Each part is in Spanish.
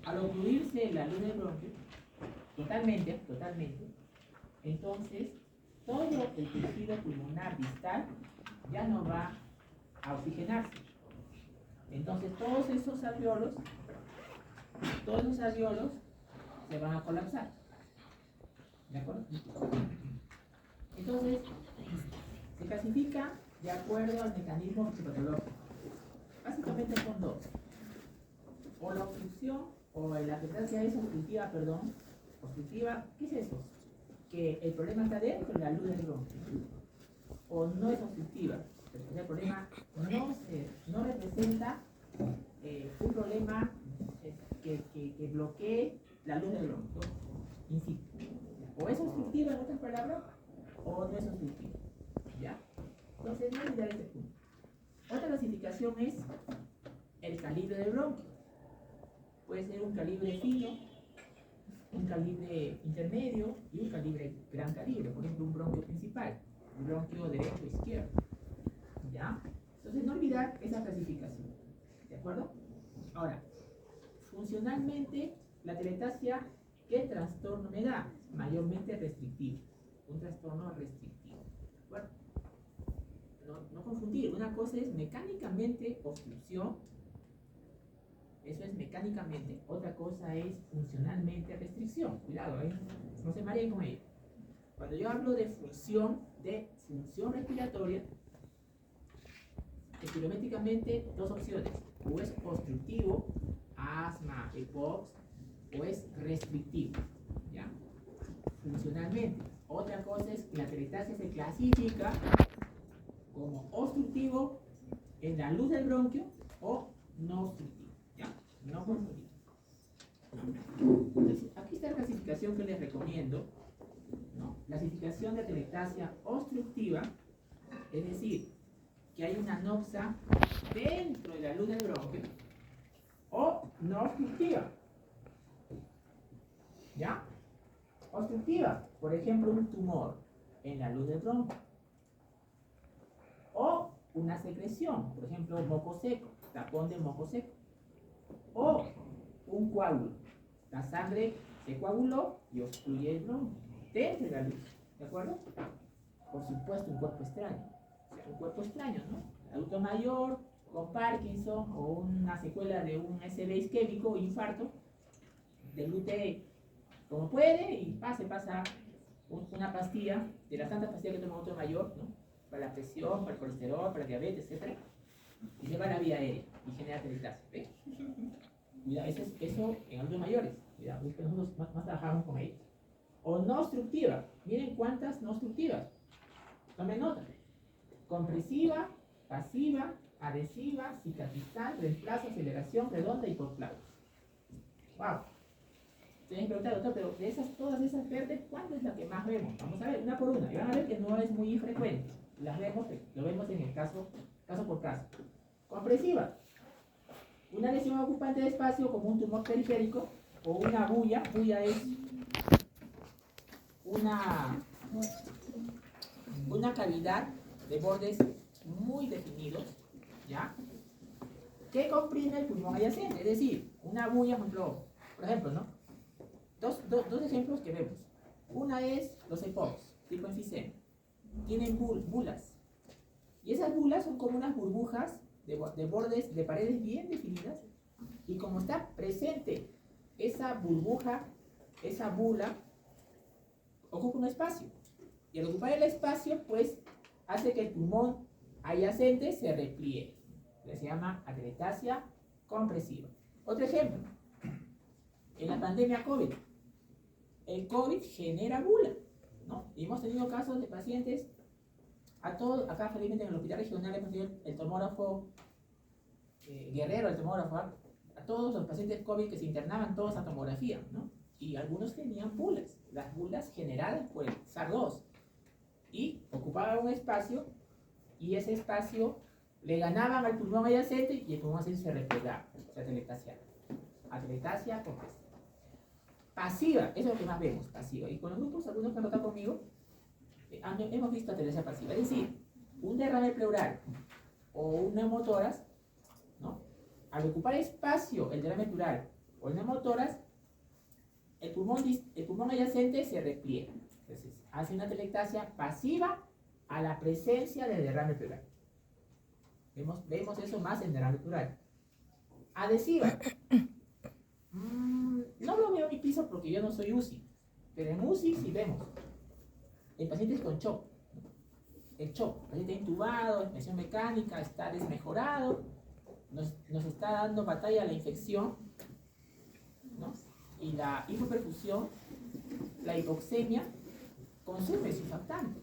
al obstruirse la luz del bronquio, totalmente, entonces todo el tejido pulmonar distal ya no va a oxigenarse. Entonces todos esos alveolos se van a colapsar. ¿De acuerdo? Entonces, se clasifica de acuerdo al mecanismo fisiopatológico. Básicamente son dos. O la obstrucción, o la afectancia es obstructiva, obstructiva, ¿qué es eso? Que el problema está dentro de la luz del bronquio. O no es obstructiva. El problema no representa un problema que bloquee la luz del bronquio. O es obstructiva en otras palabras, o no es obstructiva. ¿Ya? Entonces, no olvidar este punto. Otra clasificación es el calibre del bronquio. Puede ser un calibre fino, un calibre intermedio y un calibre gran calibre. Por ejemplo, un bronquio principal, un bronquio derecho o izquierdo. ¿Ya? Entonces, no olvidar esa clasificación. ¿De acuerdo? Ahora, funcionalmente, la telestasia, ¿qué trastorno me da? Mayormente restrictivo. Un trastorno restrictivo. Bueno, no confundir. Una cosa es mecánicamente obstrucción. Eso es mecánicamente. Otra cosa es funcionalmente restricción. Cuidado, no se mareen con ello. Cuando yo hablo de función respiratoria, espirométricamente dos opciones. O es obstructivo, asma, EPOX, o es restrictivo. ¿Ya? Funcionalmente. Otra cosa es que la telestasia se clasifica como obstructivo en la luz del bronquio o no obstructivo. ¿Ya? No confundir. Entonces, aquí está la clasificación que les recomiendo, ¿no? Clasificación de telestasia obstructiva, es decir, que hay una anoxa dentro de la luz del bronquio, o no obstructiva. ¿Ya? Obstructiva, por ejemplo, un tumor en la luz del bronquio. O una secreción, por ejemplo, moco seco, tapón de moco seco. O un coágulo. La sangre se coaguló y obstruye el bronquio dentro de la luz. ¿De acuerdo? Por supuesto, un cuerpo extraño. O sea, un cuerpo extraño, ¿no? Adulto mayor con Parkinson o una secuela de un SB isquémico o infarto, deglute como puede y pasa una pastilla, de las tantas pastillas que toma un adulto mayor, ¿no? Para la presión, para el colesterol, para la diabetes, etc. Y se va a la vía aérea y genera telestasia. ¿Ves? Cuidado, eso en adultos mayores. Cuidado, nosotros más trabajamos con ellos. O no obstructiva. Miren cuántas no obstructivas. Tomen nota. Compresiva, pasiva, adhesiva, cicatrizante, reemplazo, aceleración, redonda y hipoplasia. ¡Wow! Ustedes me preguntan, doctor, pero de todas esas verdes, ¿cuál es la que más vemos? Vamos a ver, una por una. Y van a ver que no es muy frecuente. Lo vemos en el caso por caso. Compresiva. Una lesión ocupante de espacio como un tumor periférico o una bulla. Bulla es una cavidad de bordes muy definidos, ¿ya? Que comprime el pulmón adyacente. Es decir, una bulla, por ejemplo, ¿no? Dos ejemplos que vemos. Una es los EPOCs, tipo enfisema. Tienen bulas. Y esas bulas son como unas burbujas de bordes, de paredes bien definidas. Y como está presente esa burbuja, esa bula, ocupa un espacio. Y al ocupar el espacio, pues, hace que el pulmón adyacente se repliegue. Se llama atelectasia compresiva. Otro ejemplo. En la pandemia COVID. El COVID genera bula, ¿no? Y hemos tenido casos de pacientes, acá felizmente en el hospital regional hemos tenido el tomógrafo Guerrero, el tomógrafo, a todos los pacientes COVID que se internaban todos a tomografía, ¿no? Y algunos tenían bulas, las bulas generadas por el SARS-2, y ocupaban un espacio, y ese espacio le ganaban al pulmón adyacente y el pulmón adyacente se replegaba, o sea, atelectasia compresiva. Pasiva, eso es lo que más vemos, pasiva. Y con los grupos, algunos que han tratado conmigo, hemos visto atelectasia pasiva. Es decir, un derrame pleural o un neumotórax, ¿no? Al ocupar espacio el derrame pleural o el neumotórax, el pulmón adyacente se repliega. Entonces, hace una atelectasia pasiva a la presencia de derrame pleural. Vemos eso más en derrame pleural. Adhesiva. No lo veo en mi piso porque yo no soy UCI, pero en UCI sí vemos. El paciente es con shock. El shock, el paciente intubado, expresión mecánica, está desmejorado, nos está dando batalla a la infección, ¿no? Y la hipoperfusión, la hipoxemia, consume surfactante.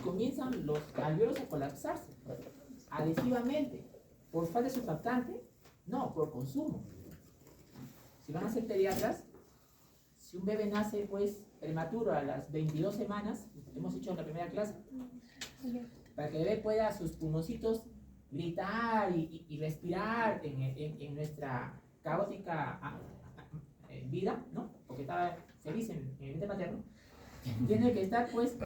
Comienzan los alvéolos a colapsarse adhesivamente. ¿Por falta de surfactante? No, por consumo. Si van a ser pediatras, si un bebé nace pues prematuro a las 22 semanas, hemos hecho en la primera clase, para que el bebé pueda sus pulmoncitos gritar y respirar en nuestra caótica vida, ¿no? Porque estaba feliz en el vientre materno, tiene que estar pues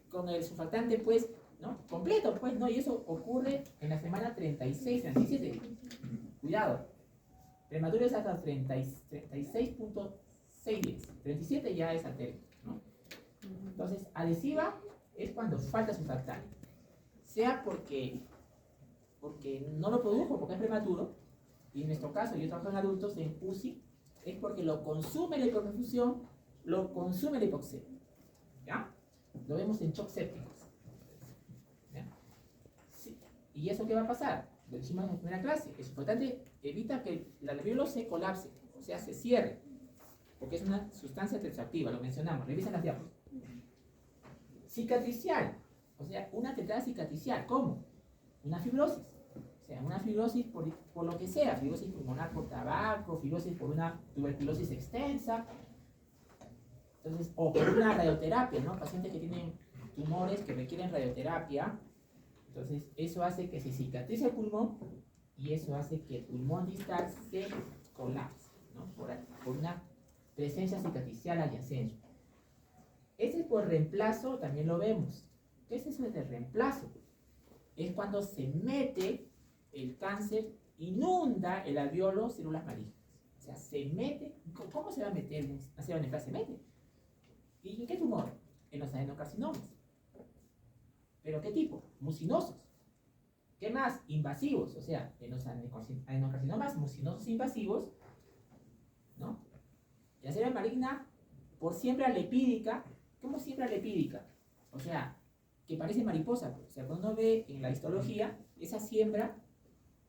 con el surfactante pues, ¿no? Completo pues, ¿no? Y eso ocurre en la semana 36, 37. Cuidado, prematuro es hasta 36.6 días, 37 ya es altero, ¿no? Entonces, adhesiva es cuando falta surfactante, sea porque no lo produjo, porque es prematuro, y en nuestro caso, yo trabajo en adultos en UCI, es porque lo consume la hipoperfusión, lo consume la hipoxemia, ¿ya? Lo vemos en shock sépticos, ¿ya? Sí. ¿Y eso qué va a pasar? Lo dijimos en la primera clase, el surfactante evita que el alvéolo se colapse, o sea, se cierre, porque es una sustancia tensoactiva, lo mencionamos, revisen las diapositivas. Cicatricial, o sea, una tetrada cicatricial, ¿cómo? Una fibrosis, o sea, una fibrosis por lo que sea, fibrosis pulmonar por tabaco, fibrosis por una tuberculosis extensa, entonces, o por una radioterapia, ¿no? Pacientes que tienen tumores que requieren radioterapia, entonces eso hace que se cicatrice el pulmón y eso hace que el pulmón distal se colapse, ¿no? Por una presencia cicatricial adyacente. Ese es por reemplazo, también lo vemos. ¿Qué es eso de reemplazo? Es cuando se mete el cáncer, inunda el alvéolo células malignas. O sea, se mete. ¿Cómo se va a meter una célula negra? Se mete. ¿Y en qué tumor? En los adenocarcinomas. ¿Pero qué tipo? Mucinosos. ¿Qué más? Invasivos. O sea, en los adenocarcinomas mucinosos invasivos, ¿no? La célula maligna, por siembra lepídica. ¿Cómo siembra lepídica? O sea, que parece mariposa. O sea, cuando uno ve en la histología, esa siembra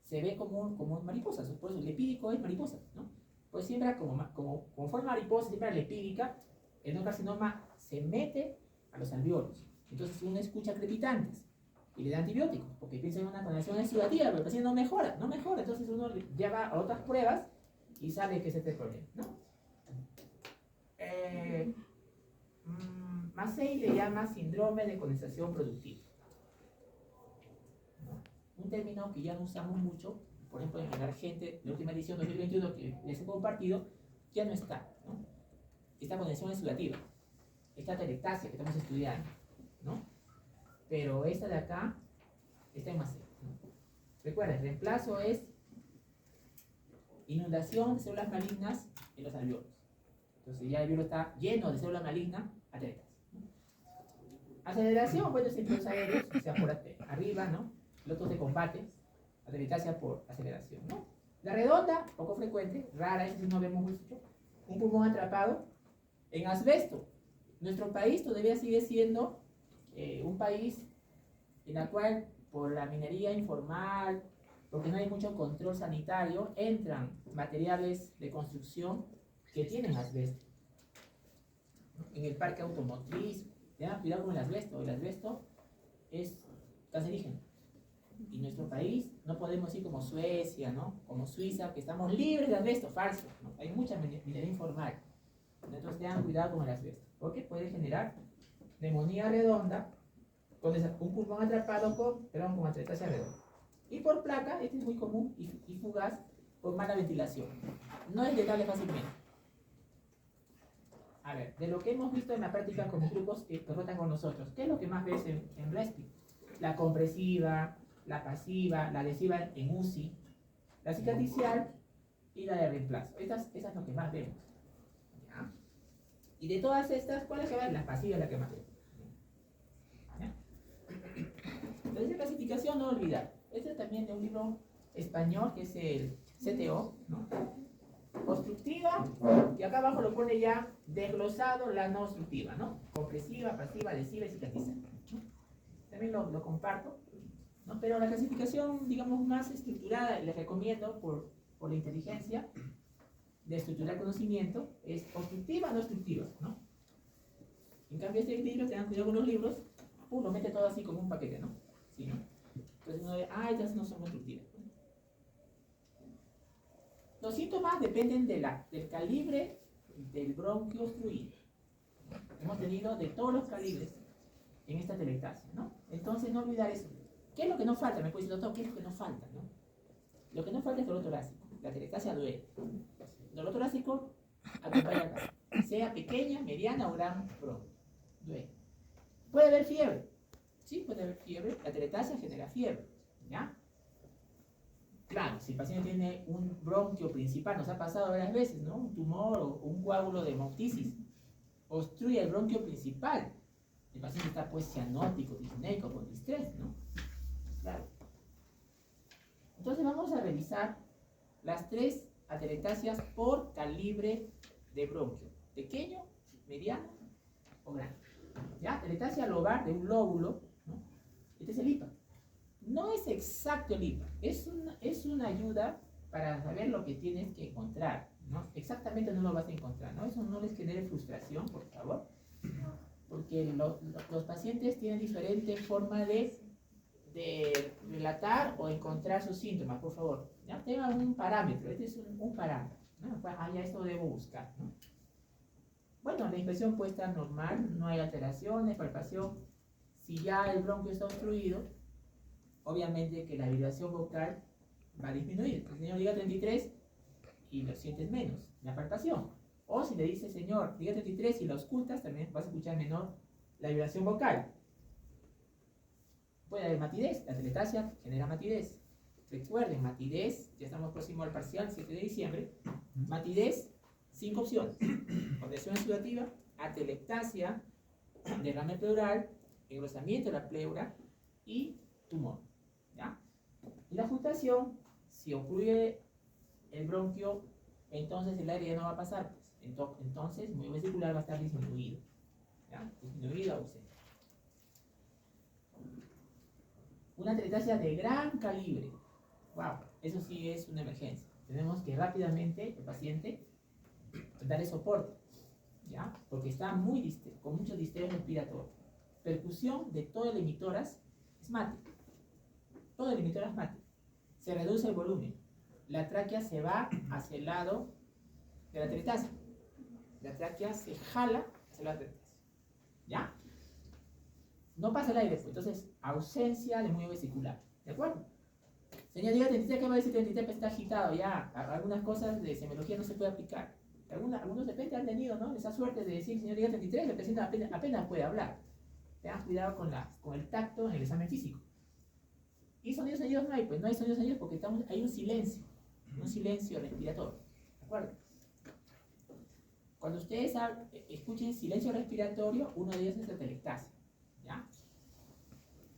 se ve como mariposa. Por eso, lepídico es mariposa, ¿no? Pues siembra como forma mariposa, siembra lepídica. El adenocarcinoma se mete a los alvéolos. Entonces uno escucha crepitantes y le da antibióticos, porque piensa en una condición exudativa, pero el paciente no mejora. Entonces uno lleva a otras pruebas y sabe que ese es el problema, ¿no? Massey le llama síndrome de condensación productiva. Un término que ya no usamos mucho, por ejemplo en la gente, la última edición 2021 que les he compartido, ya no está, ¿no? Esta condensación exudativa, esta atelectasia que estamos estudiando, ¿no? Pero esta de acá está en Massey, ¿no? Recuerda, el reemplazo es inundación de células malignas en los alvéolos. Entonces ya el alvéolo está lleno de células malignas, atelectasia. Aceleración, bueno, siempre los aéreos, o sea, por arriba, ¿no? Lotos de combate, atelectasia por aceleración, ¿no? La redonda, poco frecuente, rara, esa sí no vemos mucho. Un pulmón atrapado en asbesto. Nuestro país todavía sigue siendo un país en el cual, por la minería informal, porque no hay mucho control sanitario, entran materiales de construcción que tienen asbesto. En el parque automotriz, tengan cuidado con el asbesto. El asbesto es cancerígeno. Y nuestro país no podemos ir como Suecia, ¿no? Como Suiza, que estamos libres de asbesto, falso, ¿no? Hay mucha minería informal. Entonces tengan cuidado con el asbesto, porque puede generar neumonía redonda, con un pulmón atrapado con atelectasia redonda. Y por placa, este es muy común y fugaz, por mala ventilación. No es detectable fácilmente. A ver, de lo que hemos visto en la práctica con los grupos que rotan con nosotros, ¿qué es lo que más ves en RESPI? La compresiva, la pasiva, la adhesiva en UCI. La cicatricial y la de reemplazo. Esa es lo que más vemos. ¿Ya? Y de todas estas, ¿cuál es la que va? La pasiva es la que más vemos. ¿Ya? Entonces, la clasificación no olvidar. Este es también de un libro español que es el CTO, ¿no? Constructiva, y acá abajo lo pone ya desglosado la no obstructiva, ¿no? Compresiva, pasiva, adhesiva y cicatrizante, ¿no? También lo comparto, ¿no? Pero la clasificación, digamos, más estructurada, les recomiendo por la inteligencia de estructurar conocimiento, es obstructiva, no obstructiva, ¿no? En cambio, este libro, tengan cuidado con los libros, lo mete todo así como un paquete, ¿no? ¿Sí, no? Entonces uno ve, estas no son obstructivas. Los síntomas dependen del calibre del bronquio obstruido. Hemos tenido de todos los calibres en esta telectasia, ¿no? Entonces, no olvidar eso. ¿Qué es lo que no falta? Me puede decir, doctor, ¿qué es lo que no falta, no? Lo que no falta es dolor torácico. La telectasia duele. Dolor torácico acompaña acá. Sea pequeña, mediana o gran bronquio. Duele. ¿Puede haber fiebre? Sí, puede haber fiebre. La telectasia genera fiebre, ¿ya? Claro, si el paciente tiene un bronquio principal, nos ha pasado varias veces, ¿no? Un tumor o un coágulo de hemoptisis obstruye el bronquio principal. El paciente está pues cianótico, disneico, con distrés, ¿no? Claro. Entonces vamos a revisar las 3 atelectasias por calibre de bronquio. Pequeño, mediano o grande. ¿Ya? Atelectasia lobar de un lóbulo, ¿no? Este es el IPA. No es exacto el IPA, es una ayuda para saber lo que tienes que encontrar, ¿no? Exactamente no lo vas a encontrar, ¿no? Eso no les genere frustración, por favor, porque los pacientes tienen diferente forma de relatar o encontrar sus síntomas, por favor. Ya tengan un parámetro, este es un parámetro, ¿no? Ya esto debo buscar, ¿no? Bueno, la impresión puede estar normal, no hay alteraciones, palpación. Si ya el bronquio está obstruido, obviamente que la vibración vocal va a disminuir. El señor diga 33 y lo sientes menos, la palpación. O si le dice, señor, diga 33 y lo ocultas, también vas a escuchar menor la vibración vocal. Puede haber matidez, la telectasia genera matidez. Recuerden, matidez, ya estamos próximos al parcial, 7 de diciembre. Matidez, 5 opciones. Congestión exudativa, atelectasia, derrame pleural, engrosamiento de la pleura y tumor. ¿Ya? Y la frustración, si ocurre el bronquio, entonces el aire ya no va a pasar. Entonces, el movimiento vesicular va a estar disminuido. ¿Ya? Disminuido, ausente. Una atelectasia de gran calibre. Wow, eso sí es una emergencia. Tenemos que rápidamente, el paciente, darle soporte. ¿Ya? Porque está con mucho distrés respiratorio. Percusión de todo el emitoras asmático. Todo el emitoras asmático. Se reduce el volumen. La tráquea se va hacia el lado de la atelectasia. La tráquea se jala hacia la atelectasia. ¿Ya? No pasa el aire, pues. Entonces, ausencia de movimiento vesicular. ¿De acuerdo? Señor, diga 33, que va a decir 33, está agitado. Ya, algunas cosas de semiología no se puede aplicar. Algunos de repente han tenido, ¿no? Esa suerte de decir, señor, diga 33, el paciente apenas puede hablar. Tengan cuidado con el tacto en el examen físico. ¿Y sonidos añidos no hay? Pues no hay sonidos añidos porque hay un silencio respiratorio. ¿De acuerdo? Cuando ustedes escuchen silencio respiratorio, uno de ellos es la atelectasia. ¿Ya?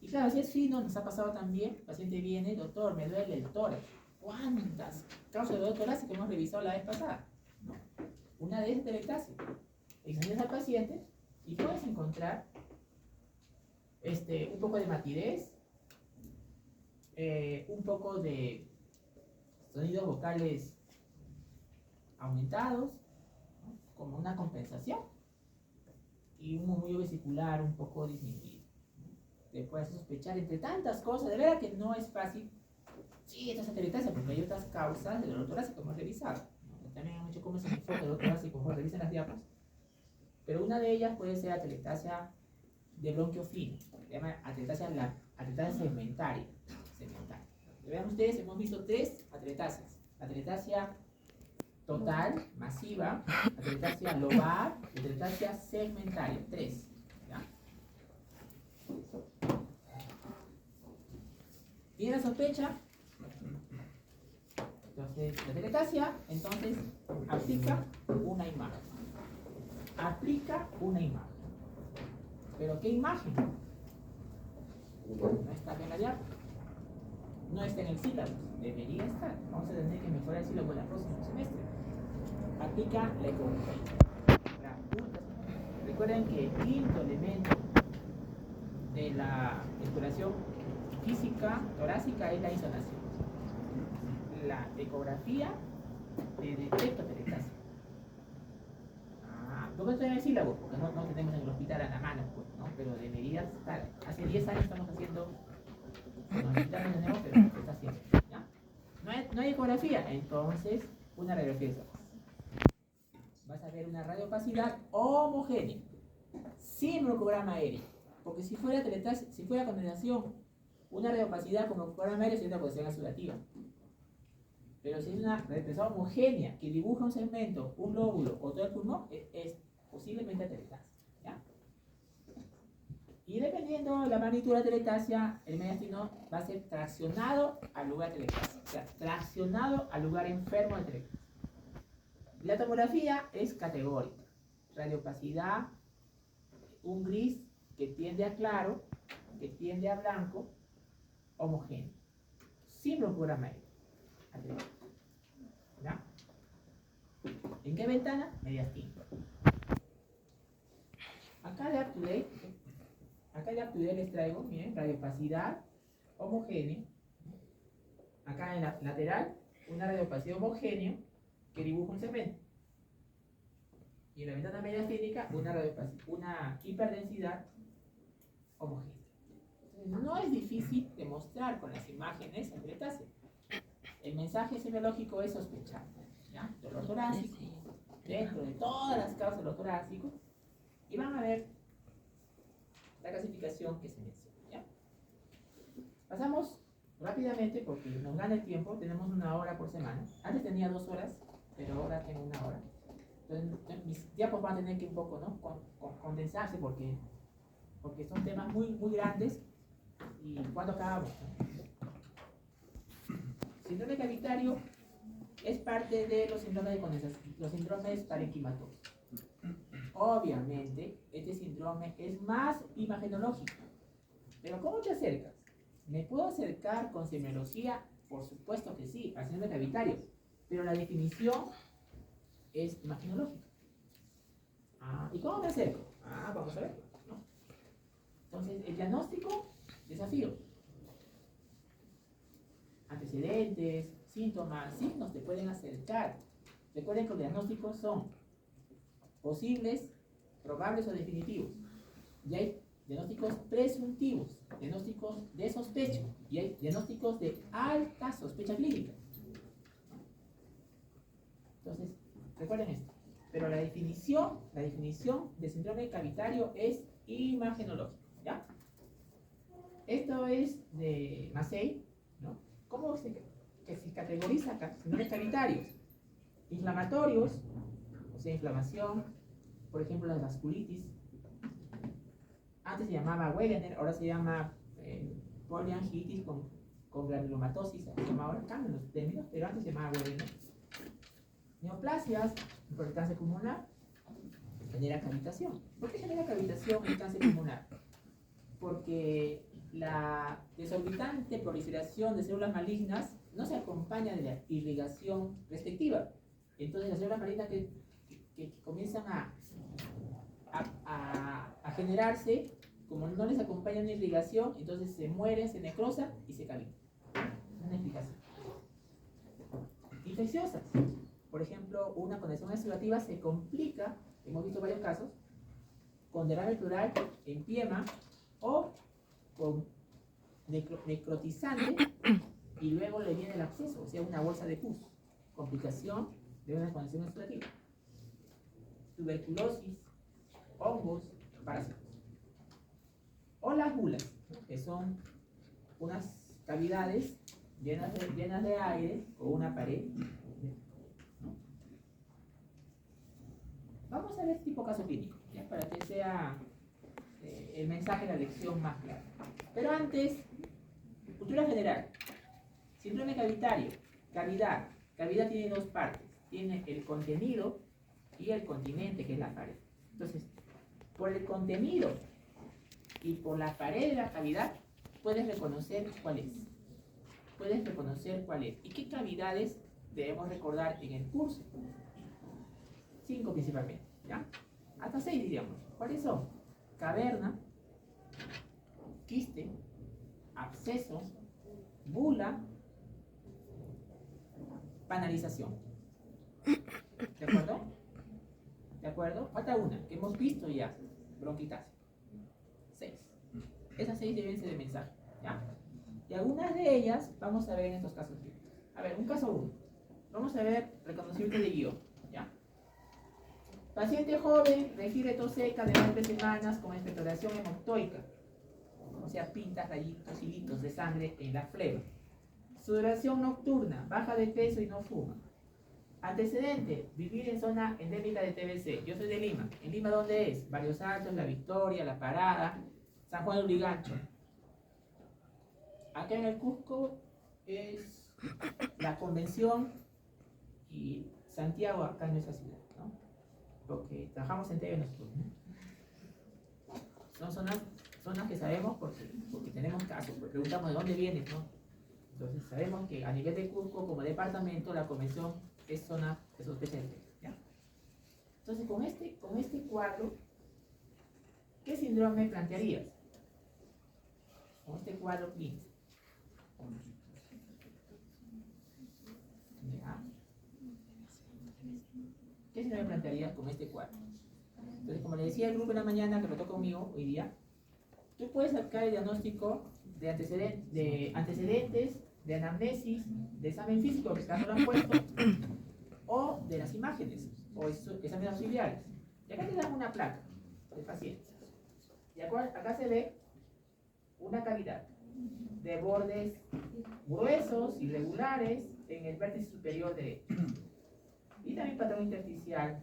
Y claro, si es fino, nos ha pasado también, el paciente viene, doctor, me duele el tórax. ¿Cuántas causas de dolor torácico hemos revisado la vez pasada? ¿No? Una de ellas es atelectasia. Examinas al paciente y puedes encontrar un poco de matidez, un poco de sonidos vocales aumentados, ¿no? Como una compensación, y un murmullo vesicular un poco disminuido. Te puedes sospechar entre tantas cosas, de verdad que no es fácil. Sí, esta es atelectasia, porque hay otras causas del dolor torácico que hemos revisado, ¿no? También hay mucho cómo se enfoca el dolor torácico, como revisan las diapas. Pero una de ellas puede ser atelectasia de bronquio fino, se llama atelectasia segmentaria. Vean ustedes, hemos visto 3 atelectasias. Atelectasia total, masiva, atelectasia lobar y atelectasia segmentaria. 3. ¿Ya? ¿Tiene la sospecha? Entonces, la teletasia, entonces, aplica una imagen. Aplica una imagen. ¿Pero qué imagen? No está en la diapo. No está en el sílabo. Debería estar. Vamos a tener que mejorar el sílabo el próximo semestre. Aplica la ecografía. Recuerden que el quinto elemento de la exploración física torácica es la insolación. La ecografía de detecto teletasia. ¿Por qué estoy en el sílabo? Porque no tenemos en el hospital a la mano, pues, ¿no? Pero debería estar. Hace 10 años estamos haciendo. En el hospital no tenemos, pero se está haciendo. ¿Ya? No hay ecografía, entonces una radiografía de ojos. Vas a ver una radiopacidad homogénea, sin broncograma aéreo. Porque si fuera teletasia, si fuera condensación, una radiopacidad con broncograma aéreo sería una posición exudativa. Pero si es una radiopacidad homogénea que dibuja un segmento, un lóbulo o todo el pulmón, es posiblemente teletasia. ¿Ya? Y dependiendo de la magnitud de la teletasia, el mediastino va a ser traccionado al lugar de teletasia. O sea, traccionado al lugar enfermo de teletasia. La tomografía es categórica. Radiopacidad, un gris que tiende a claro, que tiende a blanco, homogéneo. Sin broncograma aéreo. ¿Ya? ¿En qué ventana? Mediastino. Acá de UpToDate les traigo, miren, radiopacidad homogénea. Acá en la lateral, una radiopacidad homogénea que dibuja un segmento. Y en la ventana mediastínica, una hiperdensidad homogénea. Entonces, no es difícil demostrar con las imágenes la teletasia. El mensaje semiológico es sospechar. ¿Ya? Dolor torácico, dentro de todas las causas del dolor torácico, y van a ver la clasificación que se menciona. ¿Ya? Pasamos rápidamente porque nos gana el tiempo. Tenemos 1 hora por semana. Antes tenía 2 horas, pero ahora tengo 1 hora. Entonces mis tiempos van a tener que un poco, ¿no? Condensarse porque son temas muy grandes. ¿Y cuándo acabamos? Síndrome cavitario es parte de los síndromes de condensación, los síndromes parenquimatosos. Obviamente, este síndrome es más imagenológico. Pero ¿cómo te acercas? ¿Me puedo acercar con semiología? Por supuesto que sí, al síndrome cavitario. Pero la definición es imagenológica. ¿Y cómo me acerco? Vamos a ver, ¿no? Entonces, el diagnóstico, desafío. Antecedentes, síntomas, signos te pueden acercar. Recuerden que los diagnósticos son posibles, probables o definitivos. Y hay diagnósticos presuntivos, diagnósticos de sospecha, y hay diagnósticos de alta sospecha clínica. Entonces, recuerden esto. Pero la definición de síndrome cavitario es imagenológico. ¿Ya? Esto es de Massey, ¿no? ¿Cómo se categoriza síndromes cavitarios? Inflamatorios, o sea, inflamación, por ejemplo, la vasculitis. Antes se llamaba Wegener, ahora se llama poliangitis con granulomatosis. Se llama ahora, cambian los términos, pero antes se llamaba Wegener. Neoplasias, por el cáncer pulmonar, genera cavitación. ¿Por qué genera cavitación el cáncer pulmonar? Porque la desorbitante proliferación de células malignas no se acompaña de la irrigación restrictiva. Entonces las células malignas que comienzan a generarse, como no les acompaña una irrigación, entonces se mueren, se necrosan y se cavitan. Una explicación. Infecciosas. Por ejemplo, una condensación exudativa se complica, hemos visto varios casos, con derrame pleural, empiema o con necrotizante y luego le viene el absceso, o sea, una bolsa de pus. Complicación de una condensación exudativa. Tuberculosis, hongos, parásitos. O las bulas, ¿no? Que son unas cavidades llenas de aire o una pared. Vamos a ver este tipo de caso clínico, ¿ya? Para que sea el mensaje de la lección más claro. Pero antes, cultura general. Síndrome cavitario, cavidad, cavidad tiene dos partes. Tiene el contenido y el continente, que es la pared. Entonces, por el contenido y por la pared de la cavidad, puedes reconocer cuál es. Puedes reconocer cuál es. ¿Y qué cavidades debemos recordar en el curso? 5 principalmente, ¿ya? Hasta 6 diríamos. ¿Cuáles son? Caverna, quiste, absceso, bula, panalización. ¿De acuerdo? ¿De acuerdo? Falta una, que hemos visto ya. Bronquitáceo. 6. Esas 6 deben ser de mensaje, ¿ya? Y algunas de ellas vamos a ver en estos casos. A ver, un caso 1. Vamos a ver reconocimiento de guión, ¿ya? Paciente joven refiere tos seca de más de 3 semanas con expectoración hemoctoica. O sea, pintas, rayitos, hilitos de sangre en la flema. Sudoración nocturna, baja de peso y no fuma. Antecedente, vivir en zona endémica de TBC. Yo soy de Lima. ¿En Lima dónde es? Barrios Altos, La Victoria, La Parada, San Juan de Urigancho. Acá en el Cusco es la Convención y Santiago, acá en nuestra ciudad, ¿no? Porque trabajamos en TV nosotros, ¿no? Son zonas que sabemos porque tenemos casos, porque preguntamos de dónde vienes, ¿no? Entonces sabemos que a nivel de Cusco, como departamento, la Convención es zona de sospecha de TB, ¿ya? Entonces, con este cuadro, ¿qué síndrome plantearías? Con este cuadro clínico. ¿Ya? ¿Qué síndrome plantearías con este cuadro? Entonces, como le decía el grupo en la mañana que me tocó conmigo hoy día, tú puedes sacar el diagnóstico de antecedentes, de anamnesis, de examen físico que acá no lo han puesto, o de las imágenes, o exámenes auxiliares. Y acá te dan una placa del paciente. Y acá se ve una cavidad de bordes gruesos, irregulares, en el vértice superior derecho. Y también patrón intersticial.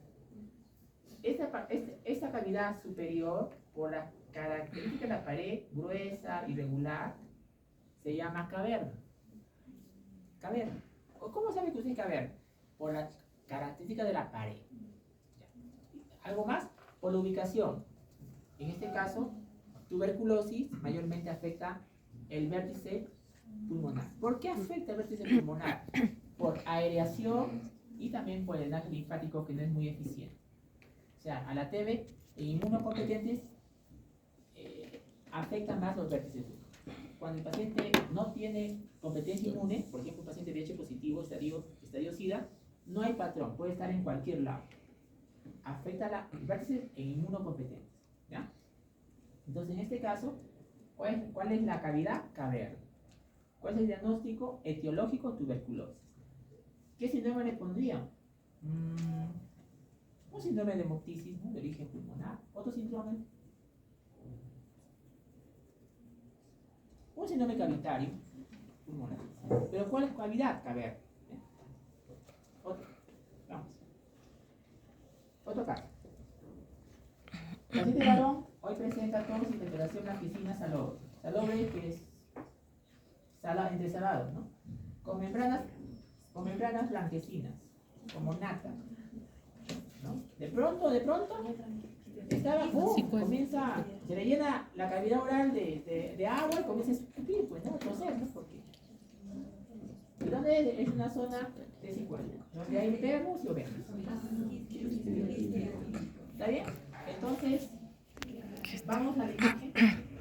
Esta cavidad superior, por la característica de la pared gruesa, irregular, se llama caverna. Caverna. ¿Cómo sabe que usted es caverna? Por la característica de la pared. ¿Algo más? Por la ubicación. En este caso, tuberculosis mayormente afecta el vértice pulmonar. ¿Por qué afecta el vértice pulmonar? Por aireación y también por el drenaje linfático que no es muy eficiente. O sea, a la TB en inmunocompetentes afecta más los vértices. Cuando el paciente no tiene competencia inmune, por ejemplo, un paciente VIH positivo, estadio SIDA, no hay patrón, puede estar en cualquier lado. Afecta el vértice en inmunocompetentes, ¿ya? Entonces, en este caso, ¿cuál es la cavidad? Caverna. ¿Cuál es el diagnóstico? Etiológico, tuberculosis. ¿Qué síndrome le pondrían? Un síndrome de hemoptisis, ¿no? De origen pulmonar. Otro síndrome. Un síndrome cavitario pulmonar. ¿Pero cuál es cavidad? Caverna. Otro. Vamos. Otro caso. Paciente varón hoy presenta tos y temperatura blanquecina salobre. Salobre que es entre salados, ¿no? Con membranas blanquecinas, como nata, ¿no? De pronto, comienza, se le llena la cavidad oral de agua y comienza a escupir, pues, ¿no? A toser, ¿no? Porque ¿y dónde es una zona desigual? Donde hay enfermos y obesos. ¿Está bien? Entonces, vamos a la imagen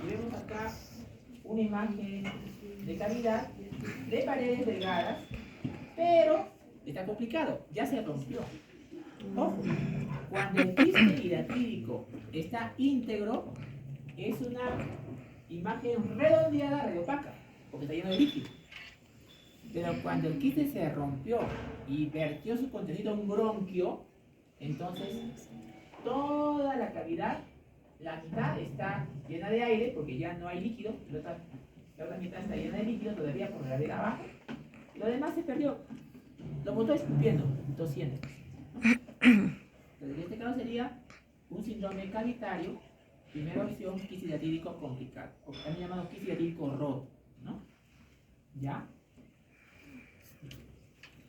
y vemos acá una imagen de cavidad de paredes delgadas, pero está complicado, ya se rompió. Ojo, cuando el quiste hidratídico está íntegro, es una imagen redondeada, radiopaca, porque está lleno de líquido. Pero cuando el quiste se rompió y vertió su contenido en un bronquio, entonces toda la cavidad, la mitad está llena de aire, porque ya no hay líquido, la otra mitad está llena de líquido todavía por la de abajo, y lo demás se perdió. Lo botó escupiendo, tosiendo. Entonces, en este caso sería un síndrome cavitario, primera opción, quiste hidratídico complicado, o también llamado quiste hidratídico roto, ¿no? ¿Ya?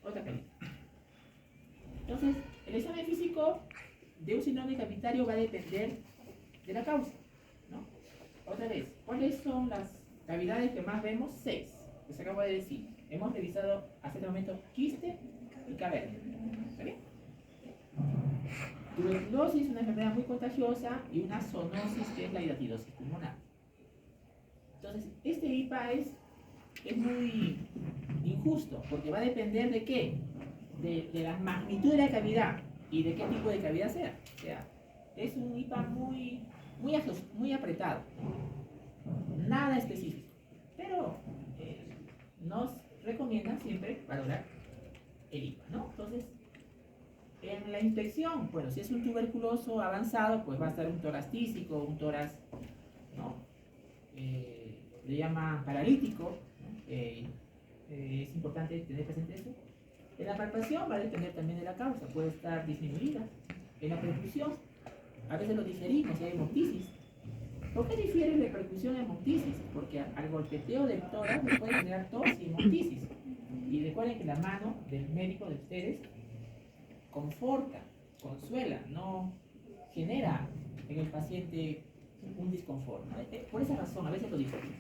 otra cavidad. Entonces, el examen físico de un síndrome cavitario va a depender de la causa, ¿no? Otra vez, ¿cuáles son las cavidades que más vemos? 6, les acabo de decir. Hemos revisado hasta este momento quiste y caverna. ¿Está bien? Tuberculosis, una enfermedad muy contagiosa, y una zoonosis, que es la hidatidosis pulmonar. Entonces, este IPA es muy injusto, porque va a depender de qué, de la magnitud de la cavidad y de qué tipo de cavidad sea. O sea, es un IPA muy apretado, nada específico, pero nos recomiendan siempre valorar el IPA, ¿no? Entonces, en la inspección, bueno, si es un tuberculoso avanzado, pues va a estar un tórax tísico, un tórax, ¿no? Le llama paralítico, ¿no? Es importante tener presente eso. En la palpación va a depender también de la causa, puede estar disminuida. En la percusión, a veces lo diferimos si hay hemoptisis. ¿Por qué difiere la percusión a hemoptisis? Porque al golpeteo del tórax le puede generar tos y hemoptisis. Y recuerden que la mano del médico de ustedes conforta, consuela, no genera en el paciente un disconfort, ¿no? Por esa razón, a veces lo diferimos.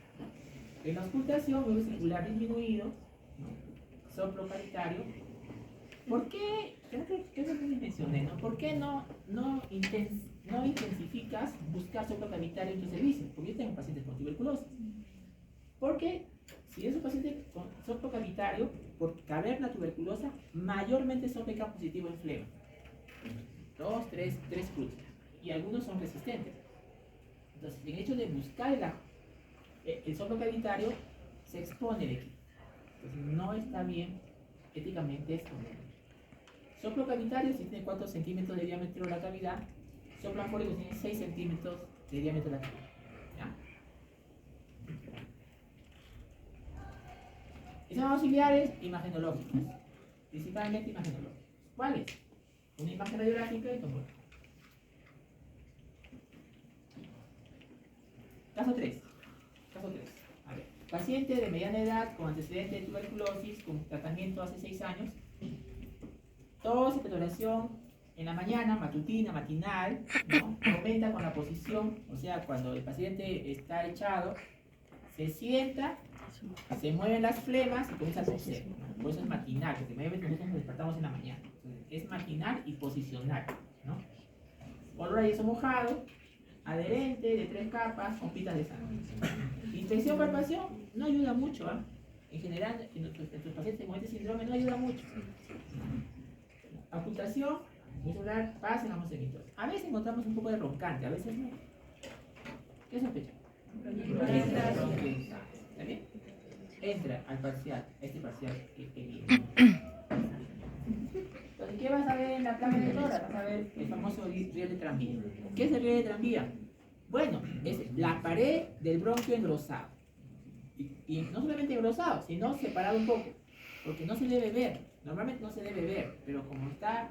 En la auscultación, huevo circular disminuido, ¿no? Soplo paritario. ¿Por qué? Creo que les mencioné, ¿no? ¿Por qué no intensificas buscar soplo cavitario en tu servicio? Porque yo tengo pacientes con tuberculosis. Porque si es un paciente con soplo cavitario, por caverna tuberculosa, mayormente son PK positivo en flema. 2, 3 cruces. Y algunos son resistentes. Entonces, el hecho de buscar el soplo cavitario se expone el equipo. Entonces, no está bien éticamente exponerlo. Soplo cavitario, si tiene 4 centímetros de diámetro la cavidad, soplo afórico tiene 6 centímetros de diámetro la cavidad. ¿Ya? Exámenes auxiliares imagenológicos, principalmente imagenológicos. ¿Cuáles? Una imagen radiográfica y tomografía. Caso 3. A ver, paciente de mediana edad con antecedente de tuberculosis, con tratamiento hace 6 años, tos y peroración en la mañana, matutina, matinal, ¿no? Aumenta con la posición, o sea, cuando el paciente está echado, se sienta, se mueven las flemas y comienza a toser, ¿no? Por eso es matinal, porque mayormente nosotros nos despertamos en la mañana. Entonces, es matinal y posicional, ¿no? Olor a yeso mojado, adherente de 3 capas con pitas de sangre. Inspección palpación no ayuda mucho, ¿eh? En general, en nuestros pacientes con este síndrome no ayuda mucho. Ocultación, muscular, paz en ambos hemisferios. A veces encontramos un poco de roncante, a veces no. ¿Qué sospecha? ¿Está bien? Entra al parcial, este parcial que viene. Entonces, ¿qué vas a ver en la placa de tórax? Vas a ver el famoso riel de tranvía. ¿Qué es el riel de tranvía? Bueno, es la pared del bronquio engrosado. Y no solamente engrosado, sino separado un poco. Porque no se debe ver. Normalmente no se debe ver, pero como está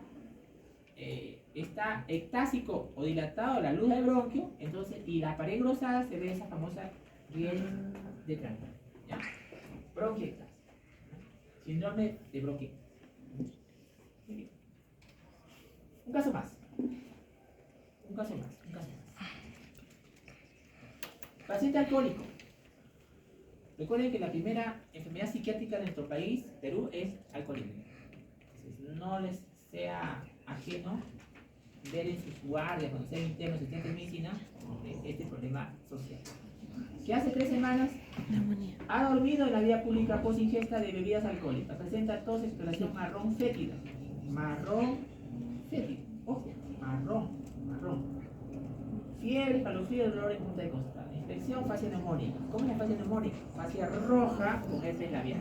ectásico o dilatado la luz del bronquio, entonces, y la pared engrosada, se ve esa famosa riel de tranvía. ¿Ya? Bronquiectasis. Síndrome de bronquiectasis. Un caso más. Paciente alcohólico. Recuerden que la primera enfermedad psiquiátrica de nuestro país, Perú, es alcoholismo. Entonces, no les sea ajeno ver en sus guardias, cuando sean internos, estudiantes de medicina, este problema social. Que hace 3 semanas ha dormido en la vía pública post ingesta de bebidas alcohólicas. Presenta tos, exploración marrón fétida. Ojo, marrón. Fiebre, escalofrío, dolor en punta de costal. Infección, fascia neumónica. ¿Cómo es la fascia neumónica? Fascia roja con herpes labial.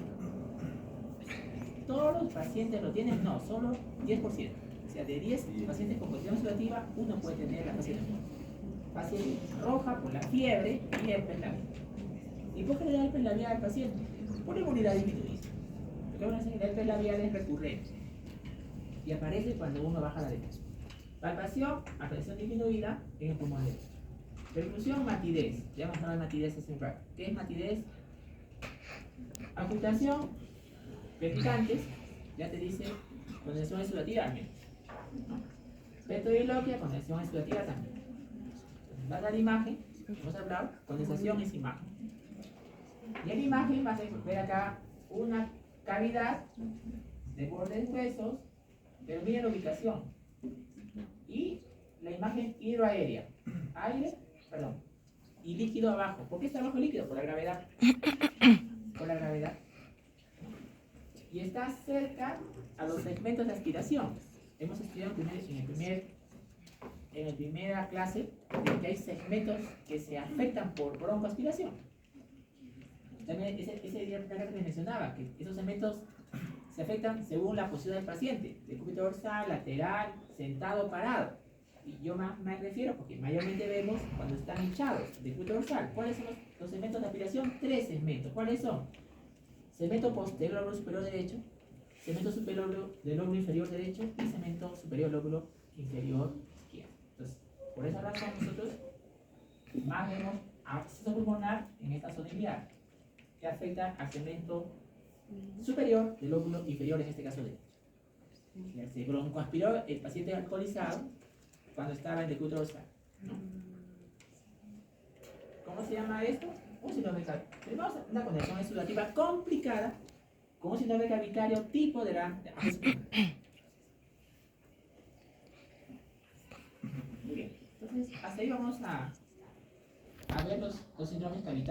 ¿Todos los pacientes lo tienen? No, solo 10%. O sea, de 10 pacientes con condición oxidativa, uno puede tener la fascia neumónica. Fascia roja por la fiebre y herpes labial. ¿Y por qué le da herpes labial al paciente? Por inmunidad disminuida. Porque aún así el herpes labial es recurrente y aparece cuando uno baja la defensa. Palpación, presión disminuida en el pulmón derecho. Percusión, matidez. Ya hemos hablado de matidez hace un rato. ¿Qué es matidez? Ocultación, palpitantes, ya te dice condensación exudativa al menos, ¿no? Petroiloquia, condensación exudativa también. Entonces, vas a la imagen, hemos hablado, condensación es imagen. Y en la imagen vas a ver acá una cavidad de bordes gruesos, pero miren la ubicación. Y la imagen hidroaérea. Aire, perdón. Y líquido abajo. ¿Por qué está abajo el líquido? Por la gravedad. Por la gravedad. Y está cerca a los segmentos de aspiración. Hemos estudiado en la primera clase de que hay segmentos que se afectan por broncoaspiración. También ese día les mencionaba que esos segmentos se afectan según la posición del paciente, decúbito dorsal, lateral, sentado, parado. Y yo me refiero porque mayormente vemos cuando están hinchados, decúbito dorsal. ¿Cuáles son los segmentos de aspiración? 3 segmentos. ¿Cuáles son? Segmento posterior lóbulo superior derecho, segmento superior del lóbulo inferior derecho y segmento superior lóbulo inferior izquierdo. Entonces, por esa razón nosotros más vemos absceso pulmonar en esta zona iliar, que afecta al segmento superior del lóbulo inferior, en este caso derecho. Se broncoaspiró el paciente alcoholizado cuando estaba en decúbito dorsal, ¿no? ¿Cómo se llama esto? Un síndrome cavitario. Tenemos una condición exudativa complicada con un síndrome cavitario tipo de la... Muy bien. Entonces, hasta ahí vamos a ver los síndromes cavitarios.